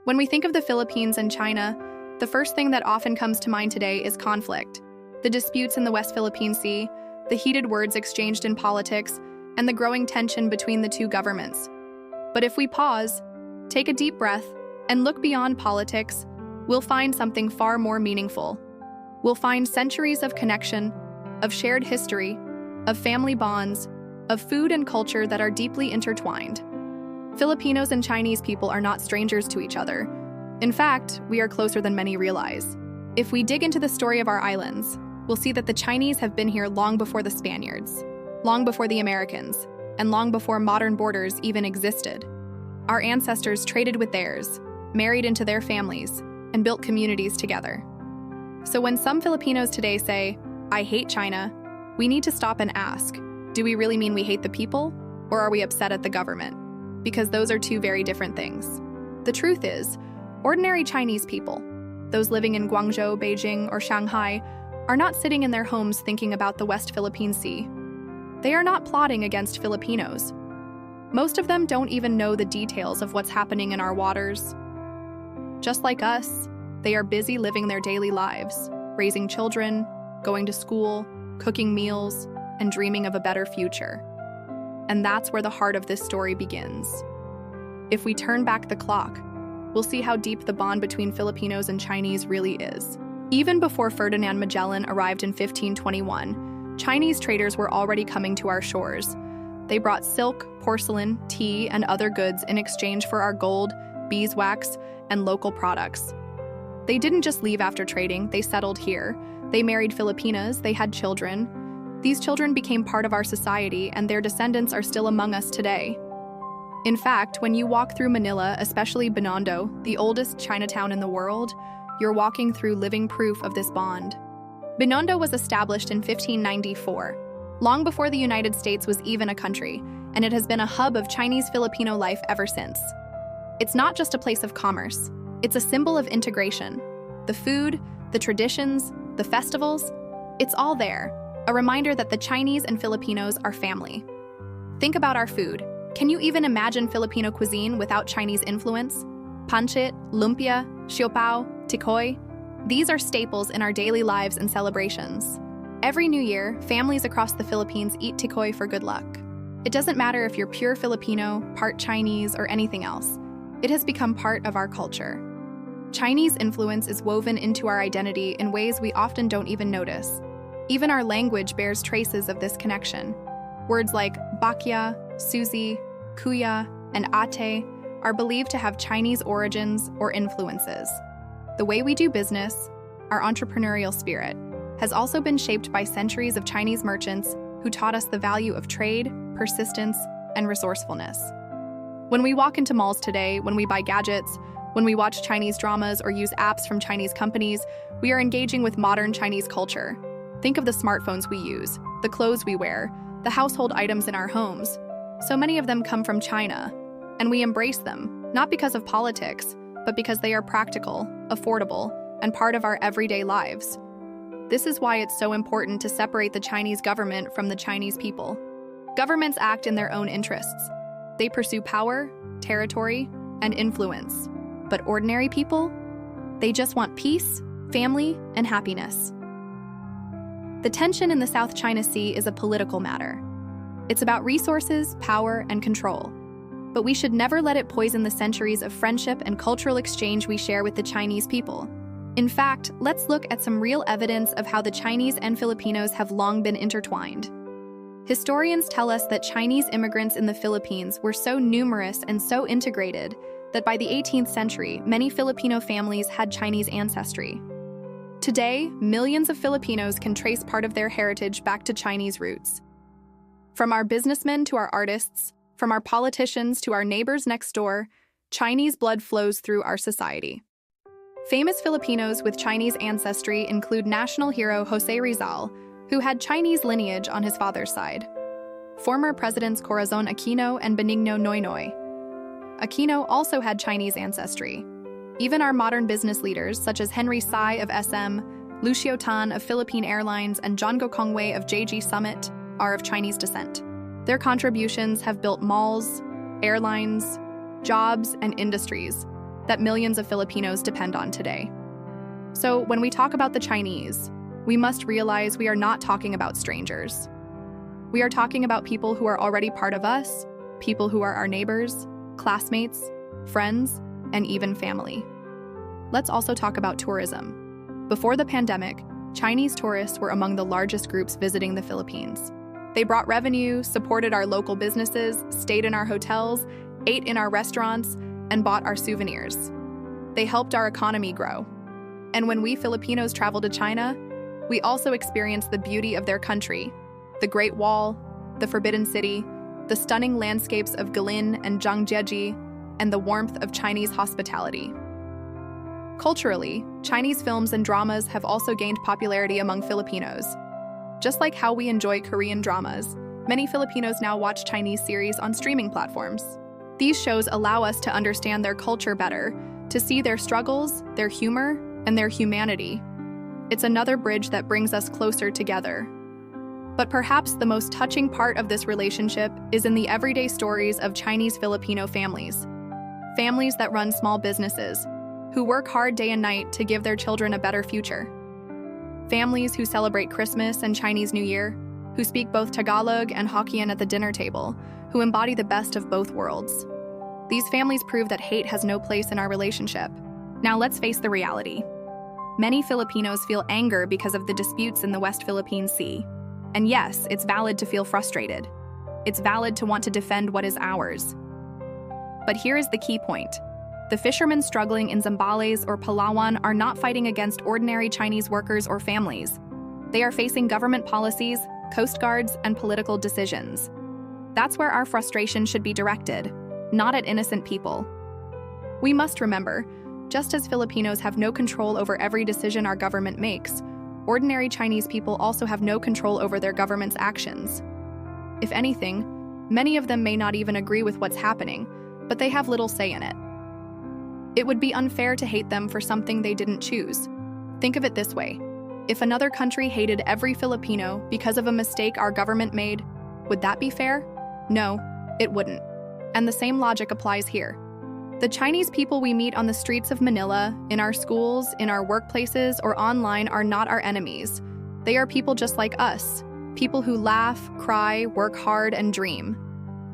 When we think of the Philippines and China, the first thing that often comes to mind today is conflict. The disputes in the West Philippine Sea, the heated words exchanged in politics, and the growing tension between the two governments. But if we pause, take a deep breath, and look beyond politics, we'll find something far more meaningful. We'll find centuries of connection, of shared history, of family bonds, of food and culture that are deeply intertwined. Filipinos and Chinese people are not strangers to each other. In fact, we are closer than many realize. If we dig into the story of our islands, we'll see that the Chinese have been here long before the Spaniards, long before the Americans, and long before modern borders even existed. Our ancestors traded with theirs, married into their families, and built communities together. So when some Filipinos today say, "I hate China," we need to stop and ask, do we really mean we hate the people, or are we upset at the government? Because those are two very different things. The truth is, ordinary Chinese people, those living in Guangzhou, Beijing, or Shanghai, are not sitting in their homes thinking about the West Philippine Sea. They are not plotting against Filipinos. Most of them don't even know the details of what's happening in our waters. Just like us, they are busy living their daily lives, raising children, going to school, cooking meals, and dreaming of a better future. And that's where the heart of this story begins. If we turn back the clock, we'll see how deep the bond between Filipinos and Chinese really is. Even before Ferdinand Magellan arrived in 1521, Chinese traders were already coming to our shores. They brought silk, porcelain, tea, and other goods in exchange for our gold, beeswax, and local products. They didn't just leave after trading, they settled here. They married Filipinas, they had children. These children became part of our society, and their descendants are still among us today. In fact, when you walk through Manila, especially Binondo, the oldest Chinatown in the world, you're walking through living proof of this bond. Binondo was established in 1594, long before the United States was even a country, and it has been a hub of Chinese-Filipino life ever since. It's not just a place of commerce, it's a symbol of integration. The food, the traditions, the festivals, it's all there, a reminder that the Chinese and Filipinos are family. Think about our food. Can you even imagine Filipino cuisine without Chinese influence? Pancit, lumpia, siopao, tikoy, these are staples in our daily lives and celebrations. Every New Year, families across the Philippines eat tikoy for good luck. It doesn't matter if you're pure Filipino, part Chinese, or anything else. It has become part of our culture. Chinese influence is woven into our identity in ways we often don't even notice. Even our language bears traces of this connection. Words like bakya, suzi, kuya, and ate are believed to have Chinese origins or influences. The way we do business, our entrepreneurial spirit, has also been shaped by centuries of Chinese merchants who taught us the value of trade, persistence, and resourcefulness. When we walk into malls today, when we buy gadgets, when we watch Chinese dramas or use apps from Chinese companies, we are engaging with modern Chinese culture. Think of the smartphones we use, the clothes we wear, the household items in our homes. So many of them come from China, and we embrace them, not because of politics, but because they are practical, affordable, and part of our everyday lives. This is why it's so important to separate the Chinese government from the Chinese people. Governments act in their own interests. They pursue power, territory, and influence. But ordinary people? They just want peace, family, and happiness. The tension in the South China Sea is a political matter. It's about resources, power, and control. But we should never let it poison the centuries of friendship and cultural exchange we share with the Chinese people. In fact, let's look at some real evidence of how the Chinese and Filipinos have long been intertwined. Historians tell us that Chinese immigrants in the Philippines were so numerous and so integrated that by the 18th century, many Filipino families had Chinese ancestry. Today, millions of Filipinos can trace part of their heritage back to Chinese roots. From our businessmen to our artists, from our politicians to our neighbors next door, Chinese blood flows through our society. Famous Filipinos with Chinese ancestry include national hero José Rizal, who had Chinese lineage on his father's side. Former Presidents Corazon Aquino and Benigno Noynoy. Aquino also had Chinese ancestry. Even our modern business leaders, such as Henry Tsai of SM, Lucio Tan of Philippine Airlines, and John Gokong Wei of JG Summit, are of Chinese descent. Their contributions have built malls, airlines, jobs, and industries, that millions of Filipinos depend on today. So when we talk about the Chinese, we must realize we are not talking about strangers. We are talking about people who are already part of us, people who are our neighbors, classmates, friends, and even family. Let's also talk about tourism. Before the pandemic, Chinese tourists were among the largest groups visiting the Philippines. They brought revenue, supported our local businesses, stayed in our hotels, ate in our restaurants, and bought our souvenirs. They helped our economy grow. And when we Filipinos travel to China, we also experience the beauty of their country, the Great Wall, the Forbidden City, the stunning landscapes of Guilin and Zhangjiajie, and the warmth of Chinese hospitality. Culturally, Chinese films and dramas have also gained popularity among Filipinos. Just like how we enjoy Korean dramas, many Filipinos now watch Chinese series on streaming platforms. These shows allow us to understand their culture better, to see their struggles, their humor, and their humanity. It's another bridge that brings us closer together. But perhaps the most touching part of this relationship is in the everyday stories of Chinese Filipino families. Families that run small businesses, who work hard day and night to give their children a better future. Families who celebrate Christmas and Chinese New Year, who speak both Tagalog and Hokkien at the dinner table, who embody the best of both worlds. These families prove that hate has no place in our relationship. Now let's face the reality. Many Filipinos feel anger because of the disputes in the West Philippine Sea. And yes, it's valid to feel frustrated. It's valid to want to defend what is ours. But here is the key point. The fishermen struggling in Zambales or Palawan are not fighting against ordinary Chinese workers or families. They are facing government policies, coast guards, and political decisions. That's where our frustration should be directed, not at innocent people. We must remember, just as Filipinos have no control over every decision our government makes, ordinary Chinese people also have no control over their government's actions. If anything, many of them may not even agree with what's happening, but they have little say in it. It would be unfair to hate them for something they didn't choose. Think of it this way. If another country hated every Filipino because of a mistake our government made, would that be fair? No, it wouldn't. And the same logic applies here. The Chinese people we meet on the streets of Manila, in our schools, in our workplaces, or online are not our enemies. They are people just like us, people who laugh, cry, work hard, and dream.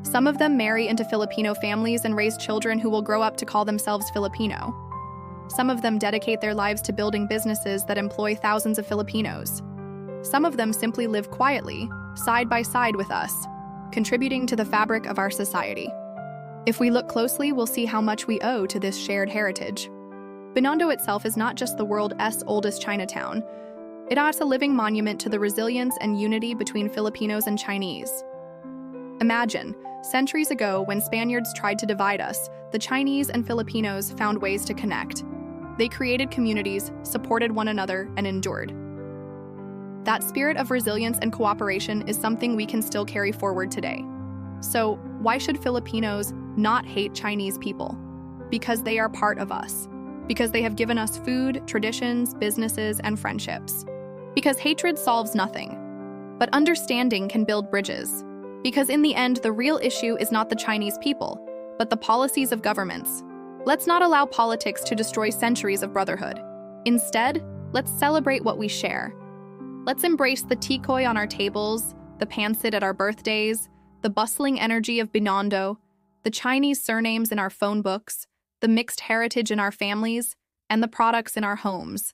Some of them marry into Filipino families and raise children who will grow up to call themselves Filipino. Some of them dedicate their lives to building businesses that employ thousands of Filipinos. Some of them simply live quietly, side by side with us, contributing to the fabric of our society. If we look closely, we'll see how much we owe to this shared heritage. Binondo itself is not just the world's oldest Chinatown. It is a living monument to the resilience and unity between Filipinos and Chinese. Imagine, centuries ago when Spaniards tried to divide us, the Chinese and Filipinos found ways to connect. They created communities, supported one another, and endured. That spirit of resilience and cooperation is something we can still carry forward today. So, why should Filipinos not hate Chinese people? Because they are part of us. Because they have given us food, traditions, businesses, and friendships. Because hatred solves nothing. But understanding can build bridges. Because in the end, the real issue is not the Chinese people, but the policies of governments. Let's not allow politics to destroy centuries of brotherhood. Instead, let's celebrate what we share. Let's embrace the tikoy on our tables, the pancit at our birthdays, the bustling energy of Binondo, the Chinese surnames in our phone books, the mixed heritage in our families, and the products in our homes.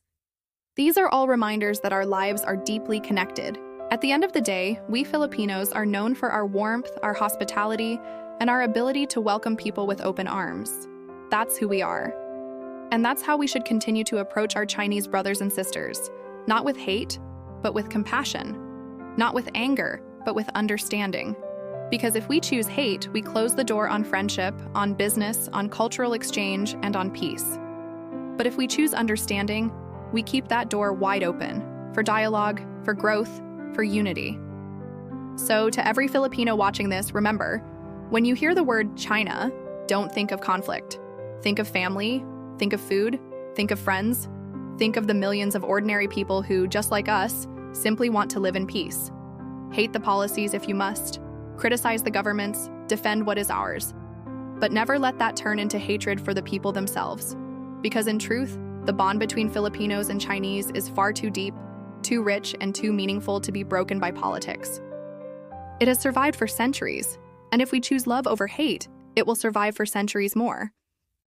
These are all reminders that our lives are deeply connected. At the end of the day, we Filipinos are known for our warmth, our hospitality, and our ability to welcome people with open arms. That's who we are. And that's how we should continue to approach our Chinese brothers and sisters, not with hate, but with compassion. Not with anger, but with understanding. Because if we choose hate, we close the door on friendship, on business, on cultural exchange, and on peace. But if we choose understanding, we keep that door wide open for dialogue, for growth, for unity. So to every Filipino watching this, remember, when you hear the word China, don't think of conflict. Think of family, think of food, think of friends, think of the millions of ordinary people who, just like us, simply want to live in peace. Hate the policies if you must. Criticize the governments, defend what is ours. But never let that turn into hatred for the people themselves. Because in truth, the bond between Filipinos and Chinese is far too deep, too rich, and too meaningful to be broken by politics. It has survived for centuries, and if we choose love over hate, it will survive for centuries more.